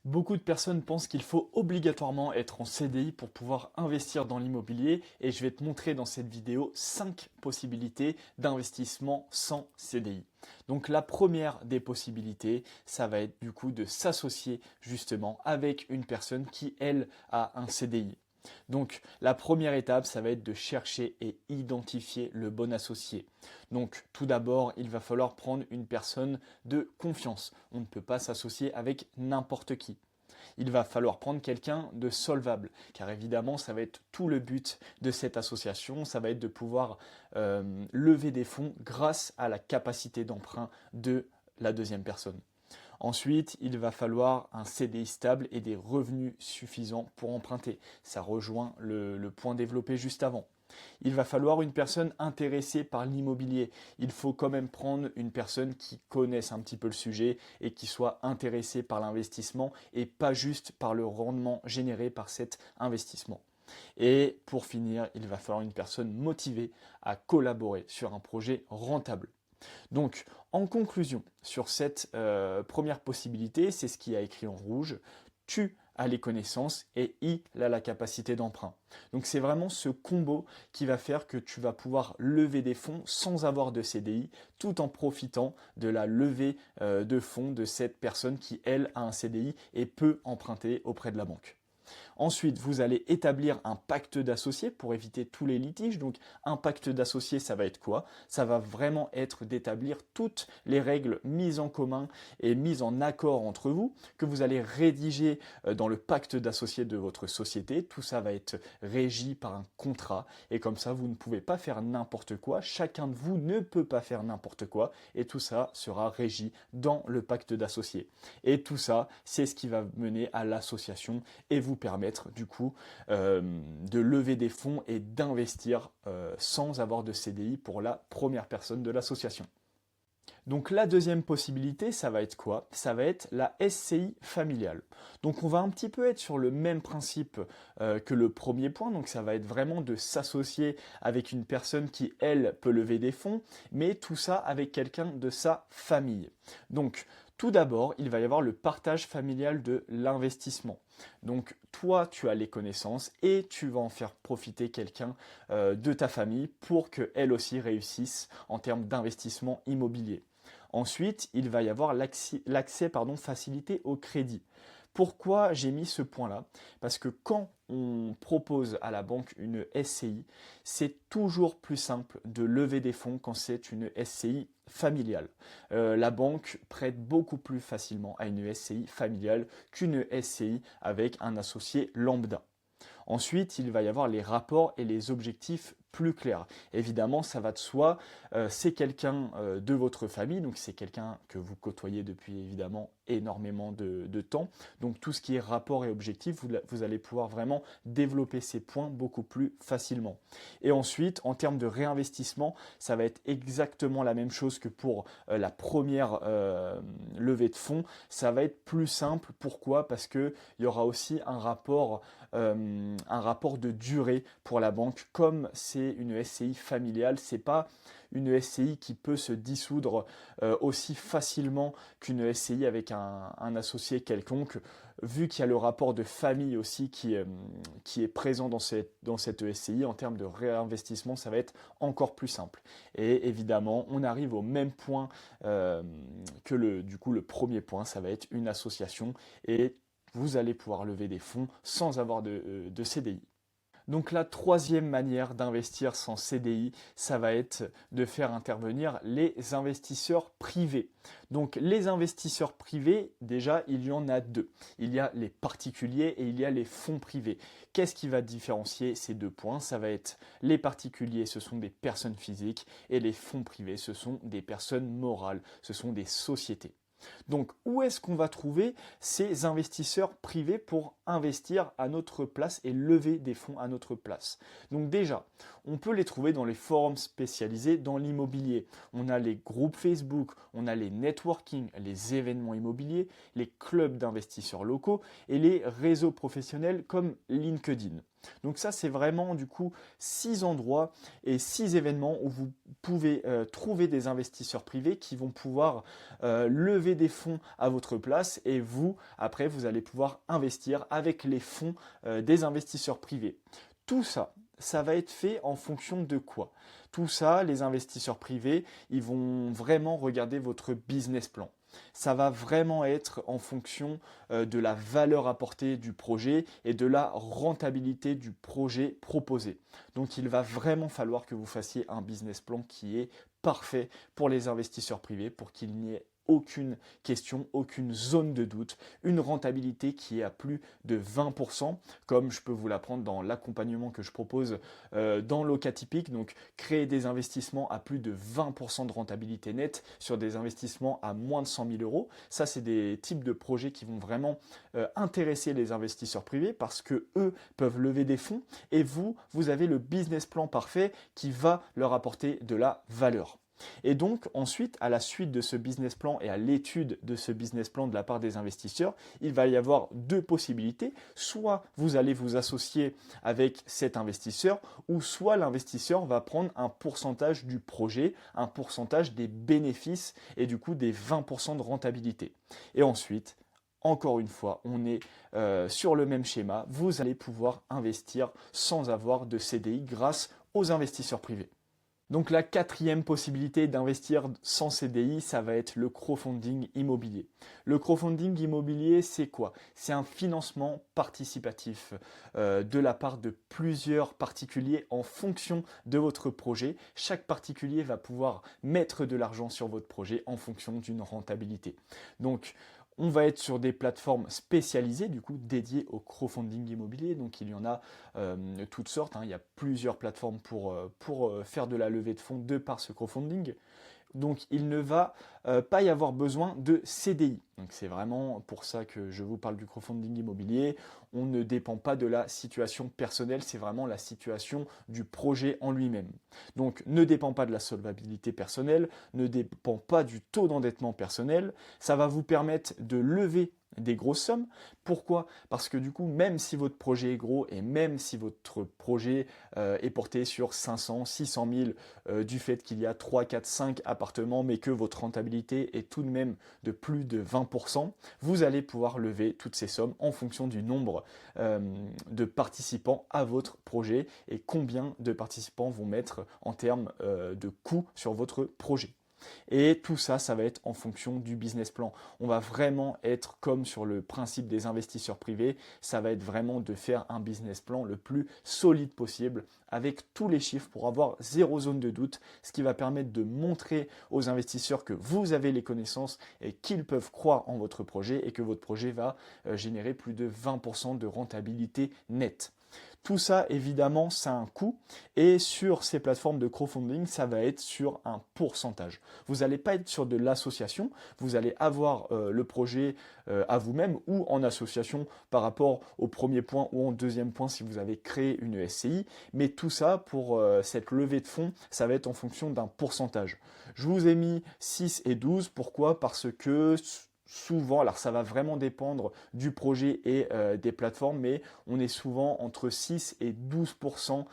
Beaucoup de personnes pensent qu'il faut obligatoirement être en CDI pour pouvoir investir dans l'immobilier et je vais te montrer dans cette vidéo 5 possibilités d'investissement sans CDI. Donc la première des possibilités, ça va être du coup de s'associer justement avec une personne qui, elle, a un CDI. Donc la première étape, ça va être de chercher et identifier le bon associé. Donc tout d'abord, il va falloir prendre une personne de confiance. On ne peut pas s'associer avec n'importe qui. Il va falloir prendre quelqu'un de solvable, car évidemment, ça va être tout le but de cette association, ça va être de pouvoir lever des fonds grâce à la capacité d'emprunt de la deuxième personne. Ensuite, il va falloir un CDI stable et des revenus suffisants pour emprunter. Ça rejoint le point développé juste avant. Il va falloir une personne intéressée par l'immobilier. Il faut quand même prendre une personne qui connaisse un petit peu le sujet et qui soit intéressée par l'investissement et pas juste par le rendement généré par cet investissement. Et pour finir, il va falloir une personne motivée à collaborer sur un projet rentable. Donc, en conclusion, sur cette première possibilité, c'est ce qui a écrit en rouge. Tu as les connaissances et il a la capacité d'emprunt. Donc c'est vraiment ce combo qui va faire que tu vas pouvoir lever des fonds sans avoir de CDI, tout en profitant de la levée de fonds de cette personne qui, elle, a un CDI et peut emprunter auprès de la banque. Ensuite, vous allez établir un pacte d'associés pour éviter tous les litiges. Donc, un pacte d'associés, ça va être quoi? Ça va vraiment être d'établir toutes les règles mises en commun et mises en accord entre vous, que vous allez rédiger dans le pacte d'associés de votre société. Tout ça va être régi par un contrat. Et comme ça, vous ne pouvez pas faire n'importe quoi. Chacun de vous ne peut pas faire n'importe quoi. Et tout ça sera régi dans le pacte d'associés. Et tout ça, c'est ce qui va mener à l'association et vous permettre du coup de lever des fonds et d'investir sans avoir de CDI pour la première personne de l'association. Donc la deuxième possibilité, ça va être quoi? Ça va être la SCI familiale. Donc on va un petit peu être sur le même principe que le premier point, donc ça va être vraiment de s'associer avec une personne qui, elle, peut lever des fonds, mais tout ça avec quelqu'un de sa famille. Donc tout d'abord, il va y avoir le partage familial de l'investissement. Donc toi, tu as les connaissances et tu vas en faire profiter quelqu'un de ta famille pour qu'elle aussi réussisse en termes d'investissement immobilier. Ensuite, il va y avoir l'accès facilité au crédit. Pourquoi j'ai mis ce point-là? Parce que quand on propose à la banque une SCI, c'est toujours plus simple de lever des fonds quand c'est une SCI familiale. La banque prête beaucoup plus facilement à une SCI familiale qu'une SCI avec un associé lambda. Ensuite, il va y avoir les rapports et les objectifs plus clairs. Évidemment, ça va de soi, c'est quelqu'un de votre famille, donc c'est quelqu'un que vous côtoyez depuis évidemment énormément de temps. Donc tout ce qui est rapport et objectif, vous allez pouvoir vraiment développer ces points beaucoup plus facilement. Et ensuite, en termes de réinvestissement, ça va être exactement la même chose que pour la première levée de fonds. Ça va être plus simple. Pourquoi? Parce qu'il y aura aussi un rapport de durée pour la banque. Comme c'est une SCI familiale, c'est pas une SCI qui peut se dissoudre aussi facilement qu'une SCI avec un associé quelconque, vu qu'il y a le rapport de famille aussi qui est présent dans cette SCI, en termes de réinvestissement, ça va être encore plus simple. Et évidemment, on arrive au même point que le premier point, ça va être une association et vous allez pouvoir lever des fonds sans avoir de CDI. Donc la troisième manière d'investir sans CDI, ça va être de faire intervenir les investisseurs privés. Donc les investisseurs privés, déjà, il y en a deux. Il y a les particuliers et il y a les fonds privés. Qu'est-ce qui va différencier ces deux points? Ça va être les particuliers, ce sont des personnes physiques et les fonds privés, ce sont des personnes morales, ce sont des sociétés. Donc, où est-ce qu'on va trouver ces investisseurs privés pour investir à notre place et lever des fonds à notre place? Donc déjà, on peut les trouver dans les forums spécialisés dans l'immobilier. On a les groupes Facebook, on a les networking, les événements immobiliers, les clubs d'investisseurs locaux et les réseaux professionnels comme LinkedIn. Donc ça, c'est vraiment du coup 6 endroits et 6 événements où vous pouvez trouver des investisseurs privés qui vont pouvoir lever des fonds à votre place et vous, après, vous allez pouvoir investir avec les fonds des investisseurs privés. Tout ça, ça va être fait en fonction de quoi? Tout ça, les investisseurs privés, ils vont vraiment regarder votre business plan. Ça va vraiment être en fonction de la valeur apportée du projet et de la rentabilité du projet proposé. Donc il va vraiment falloir que vous fassiez un business plan qui est parfait pour les investisseurs privés pour qu'il n'y ait aucune question, aucune zone de doute, une rentabilité qui est à plus de 20%, comme je peux vous l'apprendre dans l'accompagnement que je propose dans Locatypique. Donc créer des investissements à plus de 20% de rentabilité nette sur des investissements à moins de 100 000 euros. Ça, c'est des types de projets qui vont vraiment intéresser les investisseurs privés parce que eux peuvent lever des fonds et vous avez le business plan parfait qui va leur apporter de la valeur. Et donc ensuite, à la suite de ce business plan et à l'étude de ce business plan de la part des investisseurs, il va y avoir deux possibilités. Soit vous allez vous associer avec cet investisseur, ou soit l'investisseur va prendre un pourcentage du projet, un pourcentage des bénéfices et du coup des 20% de rentabilité. Et ensuite, encore une fois, on est sur le même schéma. Vous allez pouvoir investir sans avoir de CDI grâce aux investisseurs privés. Donc la quatrième possibilité d'investir sans CDI, ça va être le crowdfunding immobilier. Le crowdfunding immobilier, c'est quoi? C'est un financement participatif de la part de plusieurs particuliers en fonction de votre projet. Chaque particulier va pouvoir mettre de l'argent sur votre projet en fonction d'une rentabilité. Donc on va être sur des plateformes spécialisées, du coup, dédiées au crowdfunding immobilier. Donc, il y en a toutes sortes. Il y a plusieurs plateformes pour faire de la levée de fonds de par ce crowdfunding. Donc, il ne va pas y avoir besoin de CDI. Donc, c'est vraiment pour ça que je vous parle du crowdfunding immobilier. On ne dépend pas de la situation personnelle, c'est vraiment la situation du projet en lui-même. Donc, ne dépend pas de la solvabilité personnelle, ne dépend pas du taux d'endettement personnel. Ça va vous permettre de lever des grosses sommes. Pourquoi? Parce que du coup, même si votre projet est gros et même si votre projet est porté sur 500, 600 000 du fait qu'il y a 3, 4, 5 appartements, mais que votre rentabilité est tout de même de plus de 20%, vous allez pouvoir lever toutes ces sommes en fonction du nombre de participants à votre projet et combien de participants vont mettre en termes de coûts sur votre projet. Et tout ça, ça va être en fonction du business plan. On va vraiment être comme sur le principe des investisseurs privés, ça va être vraiment de faire un business plan le plus solide possible avec tous les chiffres pour avoir zéro zone de doute, ce qui va permettre de montrer aux investisseurs que vous avez les connaissances et qu'ils peuvent croire en votre projet et que votre projet va générer plus de 20% de rentabilité nette. Tout ça, évidemment, ça a un coût et sur ces plateformes de crowdfunding, ça va être sur un pourcentage. Vous n'allez pas être sur de l'association, vous allez avoir le projet à vous-même ou en association par rapport au premier point ou en deuxième point si vous avez créé une SCI, mais tout ça pour cette levée de fonds, ça va être en fonction d'un pourcentage. Je vous ai mis 6 et 12, pourquoi? Parce que souvent, alors ça va vraiment dépendre du projet et des plateformes, mais on est souvent entre 6 et 12%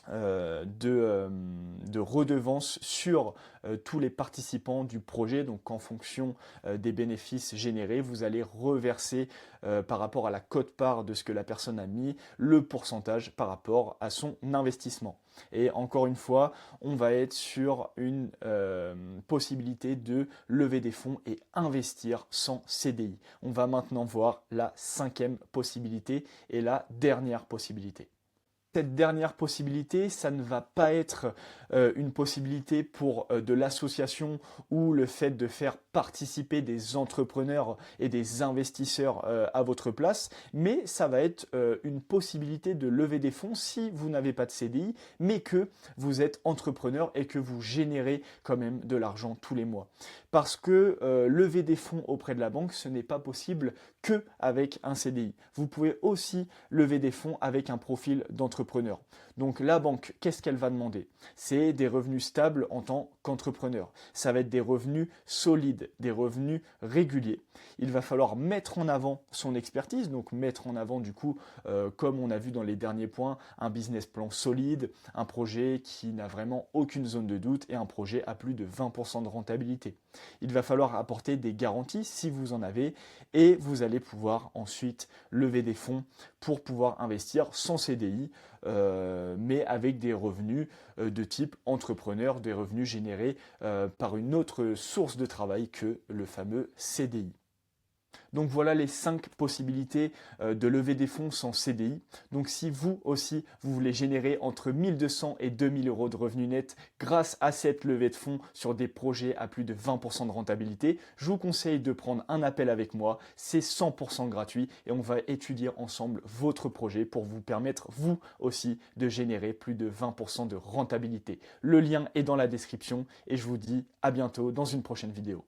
de redevances sur tous les participants du projet. Donc en fonction des bénéfices générés, vous allez reverser par rapport à la quote-part de ce que la personne a mis, le pourcentage par rapport à son investissement. Et encore une fois, on va être sur une possibilité de lever des fonds et investir sans CDI. On va maintenant voir la cinquième possibilité et la dernière possibilité. Cette dernière possibilité, ça ne va pas être une possibilité pour de l'association ou le fait de faire participer des entrepreneurs et des investisseurs à votre place, mais ça va être une possibilité de lever des fonds si vous n'avez pas de CDI, mais que vous êtes entrepreneur et que vous générez quand même de l'argent tous les mois. Parce que lever des fonds auprès de la banque, ce n'est pas possible que avec un CDI. Vous pouvez aussi lever des fonds avec un profil d'entrepreneur entrepreneur. Donc la banque, qu'est-ce qu'elle va demander? C'est des revenus stables en tant qu'entrepreneur. Ça va être des revenus solides, des revenus réguliers. Il va falloir mettre en avant son expertise, donc mettre en avant du coup, comme on a vu dans les derniers points, un business plan solide, un projet qui n'a vraiment aucune zone de doute et un projet à plus de 20% de rentabilité. Il va falloir apporter des garanties si vous en avez et vous allez pouvoir ensuite lever des fonds pour pouvoir investir sans CDI, mais avec des revenus de type entrepreneur, des revenus générés par une autre source de travail que le fameux CDI. Donc voilà les 5 possibilités de lever des fonds sans CDI. Donc si vous aussi, vous voulez générer entre 1200 et 2000 euros de revenus nets grâce à cette levée de fonds sur des projets à plus de 20% de rentabilité, je vous conseille de prendre un appel avec moi. C'est 100% gratuit et on va étudier ensemble votre projet pour vous permettre vous aussi de générer plus de 20% de rentabilité. Le lien est dans la description et je vous dis à bientôt dans une prochaine vidéo.